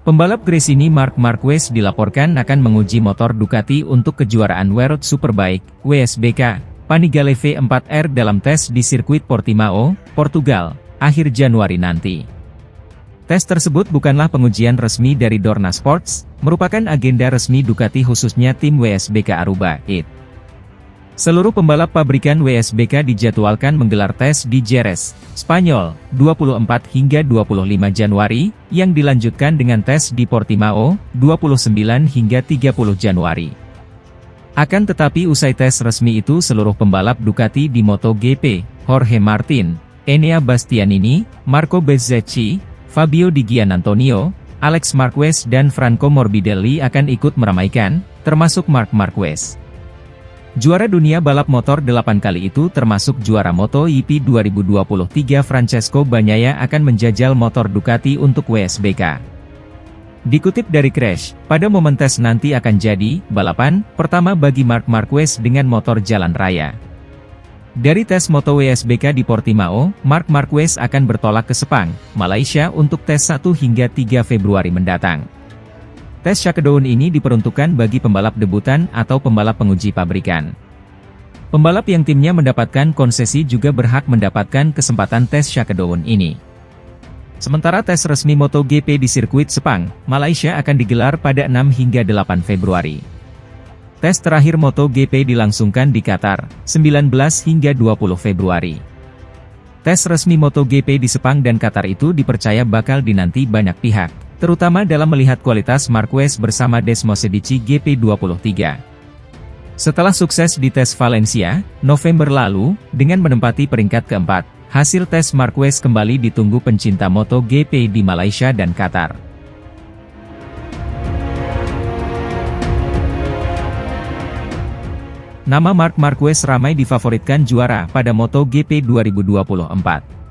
Pembalap Gresini Marc Marquez dilaporkan akan menguji motor Ducati untuk kejuaraan World Superbike, WSBK, Panigale V4R dalam tes di sirkuit Portimao, Portugal, akhir Januari nanti. Tes tersebut bukanlah pengujian resmi dari Dorna Sports, merupakan agenda resmi Ducati khususnya tim WSBK Aruba, IT. Seluruh pembalap pabrikan WSBK dijadwalkan menggelar tes di Jerez, Spanyol, 24 hingga 25 Januari, yang dilanjutkan dengan tes di Portimao, 29 hingga 30 Januari. Akan tetapi usai tes resmi itu seluruh pembalap Ducati di MotoGP, Jorge Martin, Enea Bastianini, Marco Bezzecchi, Fabio Di Giannantonio, Alex Marquez dan Franco Morbidelli akan ikut meramaikan, termasuk Marc Marquez. Juara dunia balap motor 8 kali itu termasuk juara MotoGP 2023 Francesco Bagnaia akan menjajal motor Ducati untuk WSBK. Dikutip dari Crash, pada momen tes nanti akan jadi balapan pertama bagi Marc Marquez dengan motor jalan raya. Dari tes Moto WSBK di Portimao, Marc Marquez akan bertolak ke Sepang, Malaysia untuk tes 1 hingga 3 Februari mendatang. Tes shakedown ini diperuntukkan bagi pembalap debutan atau pembalap penguji pabrikan. Pembalap yang timnya mendapatkan konsesi juga berhak mendapatkan kesempatan tes shakedown ini. Sementara tes resmi MotoGP di sirkuit Sepang, Malaysia akan digelar pada 6 hingga 8 Februari. Tes terakhir MotoGP dilangsungkan di Qatar, 19 hingga 20 Februari. Tes resmi MotoGP di Sepang dan Qatar itu dipercaya bakal dinanti banyak pihak, terutama dalam melihat kualitas Marquez bersama Desmosedici GP23. Setelah sukses di tes Valencia, November lalu, dengan menempati peringkat keempat, hasil tes Marquez kembali ditunggu pencinta MotoGP di Malaysia dan Qatar. Nama Marc Marquez ramai difavoritkan juara pada MotoGP 2024.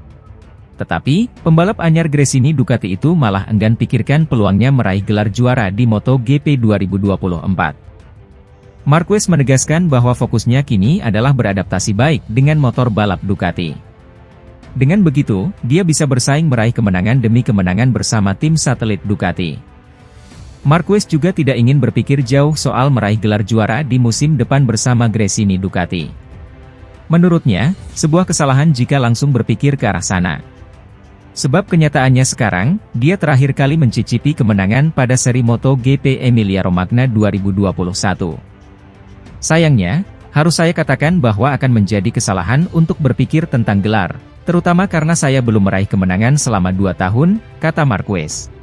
Tetapi, pembalap anyar Gresini Ducati itu malah enggan pikirkan peluangnya meraih gelar juara di MotoGP 2024. Marquez menegaskan bahwa fokusnya kini adalah beradaptasi baik dengan motor balap Ducati. Dengan begitu, dia bisa bersaing meraih kemenangan demi kemenangan bersama tim satelit Ducati. Marquez juga tidak ingin berpikir jauh soal meraih gelar juara di musim depan bersama Gresini Ducati. Menurutnya, sebuah kesalahan jika langsung berpikir ke arah sana. Sebab kenyataannya sekarang, dia terakhir kali mencicipi kemenangan pada seri MotoGP Emilia-Romagna 2021. Sayangnya, harus saya katakan bahwa akan menjadi kesalahan untuk berpikir tentang gelar, terutama karena saya belum meraih kemenangan selama 2 tahun, kata Marquez.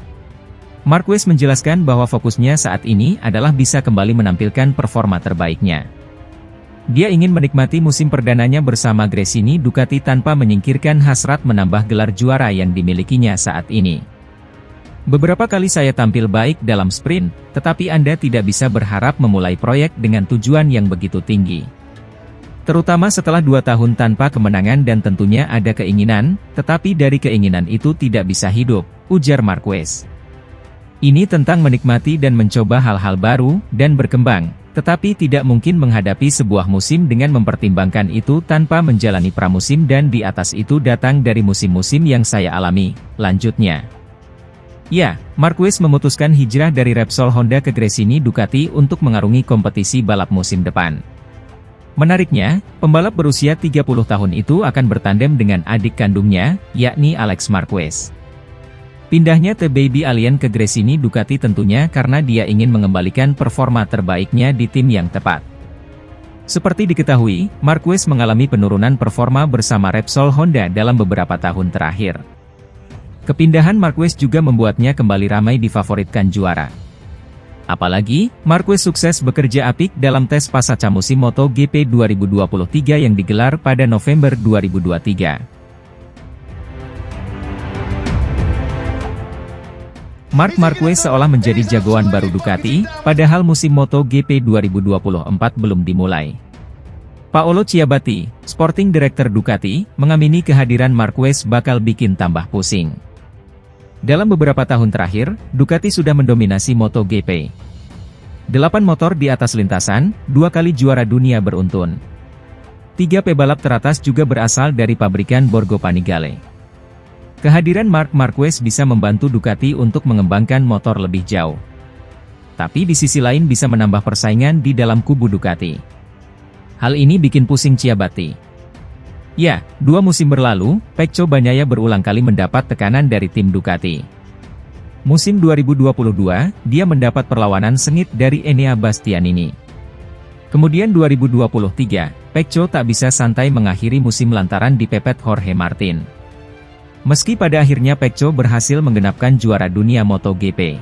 Marquez menjelaskan bahwa fokusnya saat ini adalah bisa kembali menampilkan performa terbaiknya. Dia ingin menikmati musim perdananya bersama Gresini Ducati tanpa menyingkirkan hasrat menambah gelar juara yang dimilikinya saat ini. Beberapa kali saya tampil baik dalam sprint, tetapi Anda tidak bisa berharap memulai proyek dengan tujuan yang begitu tinggi. Terutama setelah 2 tahun tanpa kemenangan dan tentunya ada keinginan, tetapi dari keinginan itu tidak bisa hidup, ujar Marquez. Ini tentang menikmati dan mencoba hal-hal baru, dan berkembang, tetapi tidak mungkin menghadapi sebuah musim dengan mempertimbangkan itu tanpa menjalani pramusim dan di atas itu datang dari musim-musim yang saya alami, lanjutnya. Ya, Marquez memutuskan hijrah dari Repsol Honda ke Gresini Ducati untuk mengarungi kompetisi balap musim depan. Menariknya, pembalap berusia 30 tahun itu akan bertandem dengan adik kandungnya, yakni Alex Marquez. Pindahnya The Baby Alien ke Gresini Ducati tentunya karena dia ingin mengembalikan performa terbaiknya di tim yang tepat. Seperti diketahui, Marquez mengalami penurunan performa bersama Repsol Honda dalam beberapa tahun terakhir. Kepindahan Marquez juga membuatnya kembali ramai difavoritkan juara. Apalagi, Marquez sukses bekerja apik dalam tes pasca musim MotoGP 2023 yang digelar pada November 2023. Marc Marquez seolah menjadi jagoan baru Ducati, padahal musim MotoGP 2024 belum dimulai. Paolo Ciabatti, Sporting Director Ducati, mengamini kehadiran Marquez bakal bikin tambah pusing. Dalam beberapa tahun terakhir, Ducati sudah mendominasi MotoGP. 8 motor di atas lintasan, 2 kali juara dunia beruntun. 3 pebalap teratas juga berasal dari pabrikan Borgo Panigale. Kehadiran Marc Marquez bisa membantu Ducati untuk mengembangkan motor lebih jauh. Tapi di sisi lain bisa menambah persaingan di dalam kubu Ducati. Hal ini bikin pusing Ciabatti. Ya, 2 musim berlalu, Pecco Bagnaia berulang kali mendapat tekanan dari tim Ducati. Musim 2022, dia mendapat perlawanan sengit dari Enea Bastianini. Kemudian 2023, Pecco tak bisa santai mengakhiri musim lantaran dipepet Jorge Martin. Meski pada akhirnya Pecco berhasil menggenapkan juara dunia MotoGP.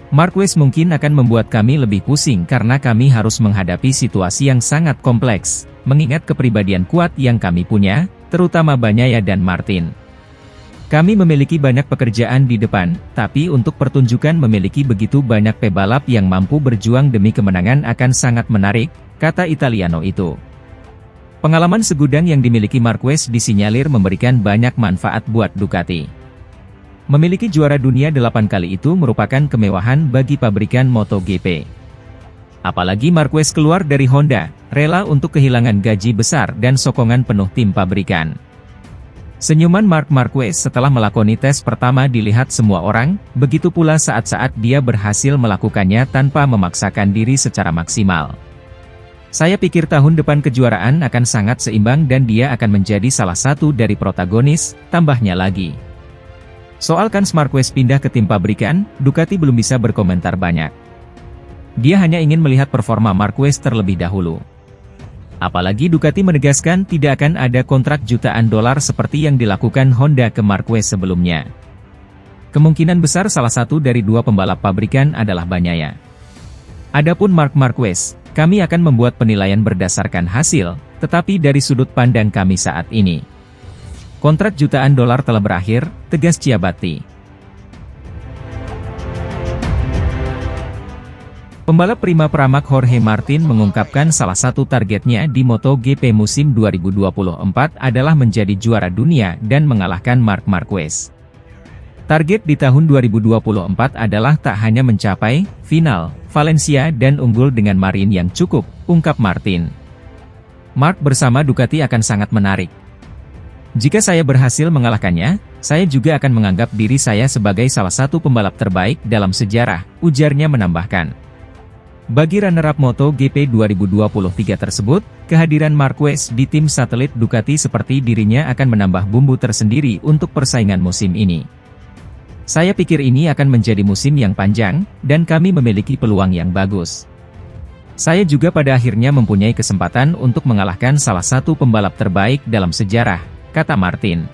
Marquez mungkin akan membuat kami lebih pusing karena kami harus menghadapi situasi yang sangat kompleks, mengingat kepribadian kuat yang kami punya, terutama Bagnaia dan Martin. Kami memiliki banyak pekerjaan di depan, tapi untuk pertunjukan memiliki begitu banyak pebalap yang mampu berjuang demi kemenangan akan sangat menarik, kata Italiano itu. Pengalaman segudang yang dimiliki Marquez disinyalir memberikan banyak manfaat buat Ducati. Memiliki juara dunia 8 kali itu merupakan kemewahan bagi pabrikan MotoGP. Apalagi Marquez keluar dari Honda, rela untuk kehilangan gaji besar dan sokongan penuh tim pabrikan. Senyuman Marc Marquez setelah melakoni tes pertama dilihat semua orang, begitu pula saat-saat dia berhasil melakukannya tanpa memaksakan diri secara maksimal. Saya pikir tahun depan kejuaraan akan sangat seimbang dan dia akan menjadi salah satu dari protagonis, tambahnya lagi. Soal kans Marquez pindah ke tim pabrikan, Ducati belum bisa berkomentar banyak. Dia hanya ingin melihat performa Marquez terlebih dahulu. Apalagi Ducati menegaskan tidak akan ada kontrak jutaan dolar seperti yang dilakukan Honda ke Marquez sebelumnya. Kemungkinan besar salah satu dari 2 pembalap pabrikan adalah Bagnaia. Adapun Marc Marquez, kami akan membuat penilaian berdasarkan hasil, tetapi dari sudut pandang kami saat ini. Kontrak jutaan dolar telah berakhir, tegas Ciabatti. Pembalap prima Pramac Jorge Martin mengungkapkan salah satu targetnya di MotoGP musim 2024 adalah menjadi juara dunia dan mengalahkan Marc Marquez. Target di tahun 2024 adalah tak hanya mencapai final Valencia dan unggul dengan marin yang cukup, ungkap Martin. Marc bersama Ducati akan sangat menarik. Jika saya berhasil mengalahkannya, saya juga akan menganggap diri saya sebagai salah satu pembalap terbaik dalam sejarah, ujarnya menambahkan. Bagi runner-up MotoGP 2023 tersebut, kehadiran Marquez di tim satelit Ducati seperti dirinya akan menambah bumbu tersendiri untuk persaingan musim ini. Saya pikir ini akan menjadi musim yang panjang, dan kami memiliki peluang yang bagus. Saya juga pada akhirnya mempunyai kesempatan untuk mengalahkan salah satu pembalap terbaik dalam sejarah, kata Martin.